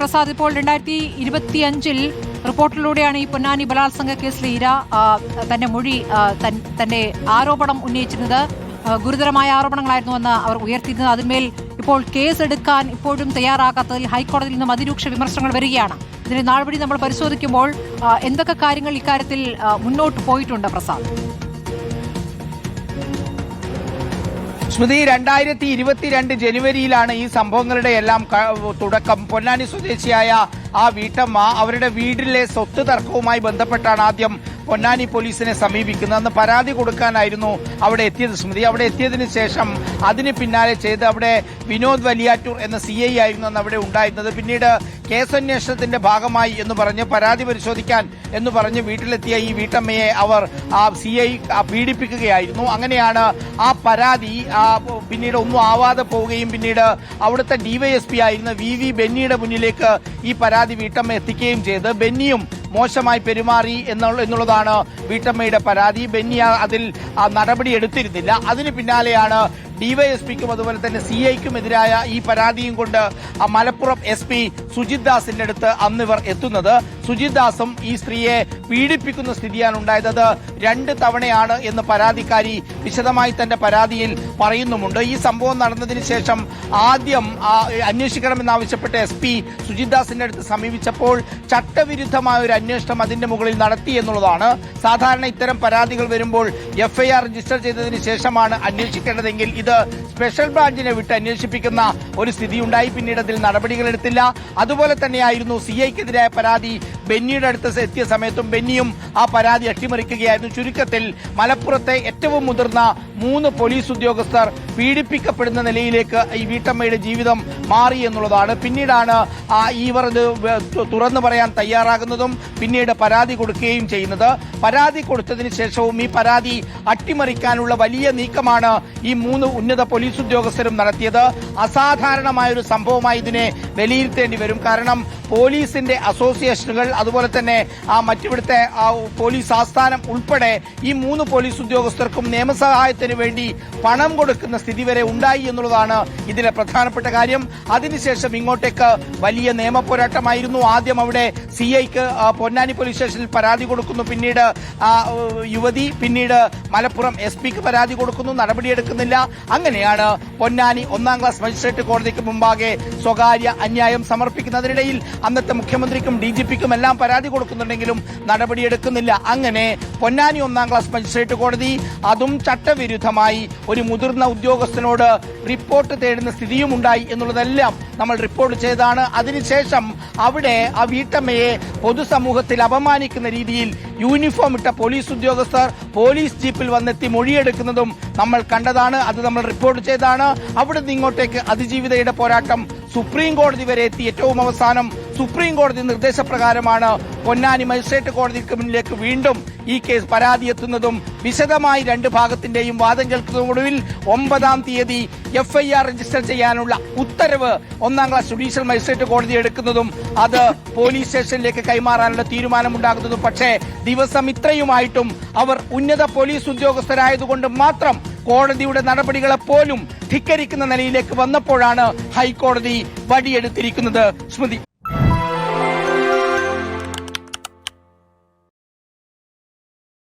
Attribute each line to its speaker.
Speaker 1: പ്രസാദ്, ഇപ്പോൾ 2025 റിപ്പോർട്ടിലൂടെയാണ് ഈ പൊന്നാനി ബലാത്സംഗ കേസിൽ ഇര തന്റെ ആരോപണം ഉന്നയിച്ചിരുന്നത്. ഗുരുതരമായ ആരോപണങ്ങളായിരുന്നുവെന്ന് അവർ ഉയർത്തിയിരുന്നത്. അതിന്മേൽ ഇപ്പോൾ കേസെടുക്കാൻ ഇപ്പോഴും തയ്യാറാകാത്തതിൽ ഹൈക്കോടതിയിൽ നിന്നും അതിരൂക്ഷ വിമർശനങ്ങൾ വരികയാണ്. ഇതിന്റെ നാൾവഴി നമ്മൾ പരിശോധിക്കുമ്പോൾ എന്തൊക്കെ കാര്യങ്ങൾ ഇക്കാര്യത്തിൽ മുന്നോട്ട് പോയിട്ടുണ്ട് പ്രസാദ്?
Speaker 2: സ്മൃതി, 2022 ജനുവരിയിലാണ് ഈ സംഭവങ്ങളുടെ എല്ലാം തുടക്കം. പൊന്നാനി സ്വദേശിയായ ആ വീട്ടമ്മ അവരുടെ വീട്ടിലെ സ്വത്ത് തർക്കവുമായി ബന്ധപ്പെട്ടാണ് ആദ്യം പൊന്നാനി പോലീസിനെ സമീപിക്കുന്നത്. അന്ന് പരാതി കൊടുക്കാനായിരുന്നു അവിടെ എത്തിയത് സ്മൃതി. അവിടെ എത്തിയതിനു ശേഷം അതിന് പിന്നാലെ ചെയ്ത് അവിടെ വിനോദ് വലിയാറ്റൂർ എന്ന CI ആയിരുന്നു അന്ന് അവിടെ ഉണ്ടായിരുന്നത്. പിന്നീട് കേസന്വേഷണത്തിന്റെ ഭാഗമായി എന്ന് പറഞ്ഞ് പരാതി പരിശോധിക്കാൻ എന്ന് പറഞ്ഞ് വീട്ടിലെത്തിയ ഈ വീട്ടമ്മയെ അവർ CI പീഡിപ്പിക്കുകയായിരുന്നു. അങ്ങനെയാണ് ആ പരാതി പിന്നീട് ഒന്നും ആവാതെ പോവുകയും പിന്നീട് അവിടുത്തെ DYSP ആയിരുന്ന VV ബെന്നിയുടെ മുന്നിലേക്ക് ഈ പരാതി വീട്ടമ്മ എത്തിക്കുകയും ചെയ്ത് ബെന്നിയും മോശമായി പെരുമാറി എന്നുള്ളതാണ് വീട്ടമ്മയുടെ പരാതി. ബെന്നി അതിൽ നടപടി എടുത്തിരുന്നില്ല. അതിന് പിന്നാലെയാണ് DYSPക്കും അതുപോലെ തന്നെ CIക്കും എതിരായ ഈ പരാതിയും കൊണ്ട് മലപ്പുറം SP സുജിത് ദാസിന്റെ അടുത്ത് അന്നിവർ എത്തുന്നത്. സുജിത് ദാസും ഈ സ്ത്രീയെ പീഡിപ്പിക്കുന്ന സ്ഥിതിയാണ് ഉണ്ടായത്. അത് 2 തവണയാണ് എന്ന് പരാതിക്കാരി വിശദമായി തന്റെ പരാതിയിൽ പറയുന്നുമുണ്ട്. ഈ സംഭവം നടന്നതിന് ശേഷം ആദ്യം അന്വേഷിക്കണമെന്നാവശ്യപ്പെട്ട SP സുജിത് ദാസിന്റെ അടുത്ത് സമീപിച്ചപ്പോൾ ചട്ടവിരുദ്ധമായ ഒരു അന്വേഷണം അതിന്റെ മുകളിൽ നടത്തി എന്നുള്ളതാണ്. സാധാരണ ഇത്തരം പരാതികൾ വരുമ്പോൾ FIR രജിസ്റ്റർ ചെയ്തതിന് ശേഷമാണ് അന്വേഷിക്കേണ്ടതെങ്കിൽ ഇത് സ്പെഷ്യൽ ബ്രാഞ്ചിനെ വിട്ട് അന്വേഷിപ്പിക്കുന്ന ഒരു സ്ഥിതിയുണ്ടായി. പിന്നീട് അതിൽ നടപടികളെടുത്തില്ല. അതുപോലെ തന്നെയായിരുന്നു CIക്കെതിരായ പരാതി ബെന്നിയുടെ അടുത്ത് എത്തിയ സമയത്തും ബെന്നിയും ആ പരാതി അട്ടിമറിക്കുകയായിരുന്നു. ചുരുക്കത്തിൽ മലപ്പുറത്തെ ഏറ്റവും മുതിർന്ന 3 പോലീസ് ഉദ്യോഗസ്ഥർ പീഡിപ്പിക്കപ്പെടുന്ന നിലയിലേക്ക് ഈ വീട്ടമ്മയുടെ ജീവിതം മാറി എന്നുള്ളതാണ്. പിന്നീടാണ് ഇവർ ഇത് തുറന്നു പറയാൻ തയ്യാറാകുന്നതും പിന്നീട് പരാതി കൊടുക്കുകയും ചെയ്യുന്നത്. പരാതി കൊടുത്തതിന് ശേഷവും ഈ പരാതി അട്ടിമറിക്കാനുള്ള വലിയ നീക്കമാണ് ഈ 3 ഉന്നത പോലീസ് ഉദ്യോഗസ്ഥരും നടത്തിയത്. അസാധാരണമായ ഒരു സംഭവമായി ഇതിനെ വിലയിരുത്തേണ്ടി വരും. കാരണം പോലീസിന്റെ അസോസിയേഷനുകൾ അതുപോലെ തന്നെ മറ്റിവിടുത്തെ പോലീസ് ആസ്ഥാനം ഉൾപ്പെടെ ഈ 3 പോലീസ് ഉദ്യോഗസ്ഥർക്കും നിയമസഹായത്തിന് വേണ്ടി പണം കൊടുക്കുന്ന സ്ഥിതി വരെ ഉണ്ടായി എന്നുള്ളതാണ് ഇതിലെ പ്രധാനപ്പെട്ട കാര്യം. അതിനുശേഷം ഇങ്ങോട്ടേക്ക് വലിയ നിയമ പോരാട്ടമായിരുന്നു. ആദ്യം അവിടെ CIക്ക് പൊന്നാനി പോലീസ് സ്റ്റേഷനിൽ പരാതി കൊടുക്കുന്നു. പിന്നീട് യുവതി, പിന്നീട് മലപ്പുറം SPക്ക് പരാതി കൊടുക്കുന്നു. നടപടിയെടുക്കുന്നില്ല. അങ്ങനെയാണ് പൊന്നാനി 1ാം ക്ലാസ് മജിസ്ട്രേറ്റ് കോടതിക്ക് മുമ്പാകെ സ്വകാര്യ അന്യായം സമർപ്പിക്കുന്നതിനിടയിൽ അന്നത്തെ മുഖ്യമന്ത്രിക്കും DGPക്കും എല്ലാം പരാതി കൊടുക്കുന്നുണ്ടെങ്കിലും നടപടിയെടുക്കുന്നില്ല. അങ്ങനെ പൊന്നാനി 1ാം ക്ലാസ് മജിസ്ട്രേറ്റ് കോടതി അതും ചട്ടവിരുദ്ധമായി ഒരു മുതിർന്ന ഉദ്യോഗസ്ഥനോട് റിപ്പോർട്ട് തേടുന്ന സ്ഥിതിയും ഉണ്ടായി എന്നുള്ളതെല്ലാം നമ്മൾ റിപ്പോർട്ട് ചെയ്തതാണ്. അതിനുശേഷം അവിടെ ആ വീട്ടമ്മയെ പൊതുസമൂഹത്തിൽ അപമാനിക്കുന്ന രീതിയിൽ യൂണിഫോം ഇട്ട പോലീസ് ഉദ്യോഗസ്ഥർ പോലീസ് ജീപ്പിൽ വന്നെത്തി മൊഴിയെടുക്കുന്നതും നമ്മൾ കണ്ടതാണ്. അത് നമ്മൾ റിപ്പോർട്ട് ചെയ്താണ്. അവിടെ നിന്ന് ഇങ്ങോട്ടേക്ക് അതിജീവിതയുടെ പോരാട്ടം സുപ്രീം കോടതി വരെ എത്തി. ഏറ്റവും അവസാനം സുപ്രീം കോടതി നിർദ്ദേശപ്രകാരമാണ് പൊന്നാനി മജിസ്ട്രേറ്റ് കോടതിക്ക് മുന്നിലേക്ക് വീണ്ടും ഈ കേസ് പരാതി എത്തുന്നതും വിശദമായി 2 ഭാഗത്തിന്റെയും വാദം കേൾക്കുന്നതോടൊടുവിൽ 9ാം തീയതി FIR രജിസ്റ്റർ ചെയ്യാനുള്ള ഉത്തരവ് 1ാം ക്ലാസ് ജുഡീഷ്യൽ മജിസ്ട്രേറ്റ് കോടതി എടുക്കുന്നതും അത് പോലീസ് സ്റ്റേഷനിലേക്ക് കൈമാറാനുള്ള തീരുമാനമുണ്ടാകുന്നതും. പക്ഷേ ദിവസം ഇത്രയുമായിട്ടും അവർ ഉന്നത പോലീസ് ഉദ്യോഗസ്ഥരായതുകൊണ്ട് മാത്രം കോടതിയുടെ നടപടികളെ പോലും ധിക്കരിക്കുന്ന നിലയിലേക്ക് വന്നപ്പോഴാണ് ഹൈക്കോടതി വടിയെടുത്തിരിക്കുന്നത്. സ്മൃതി.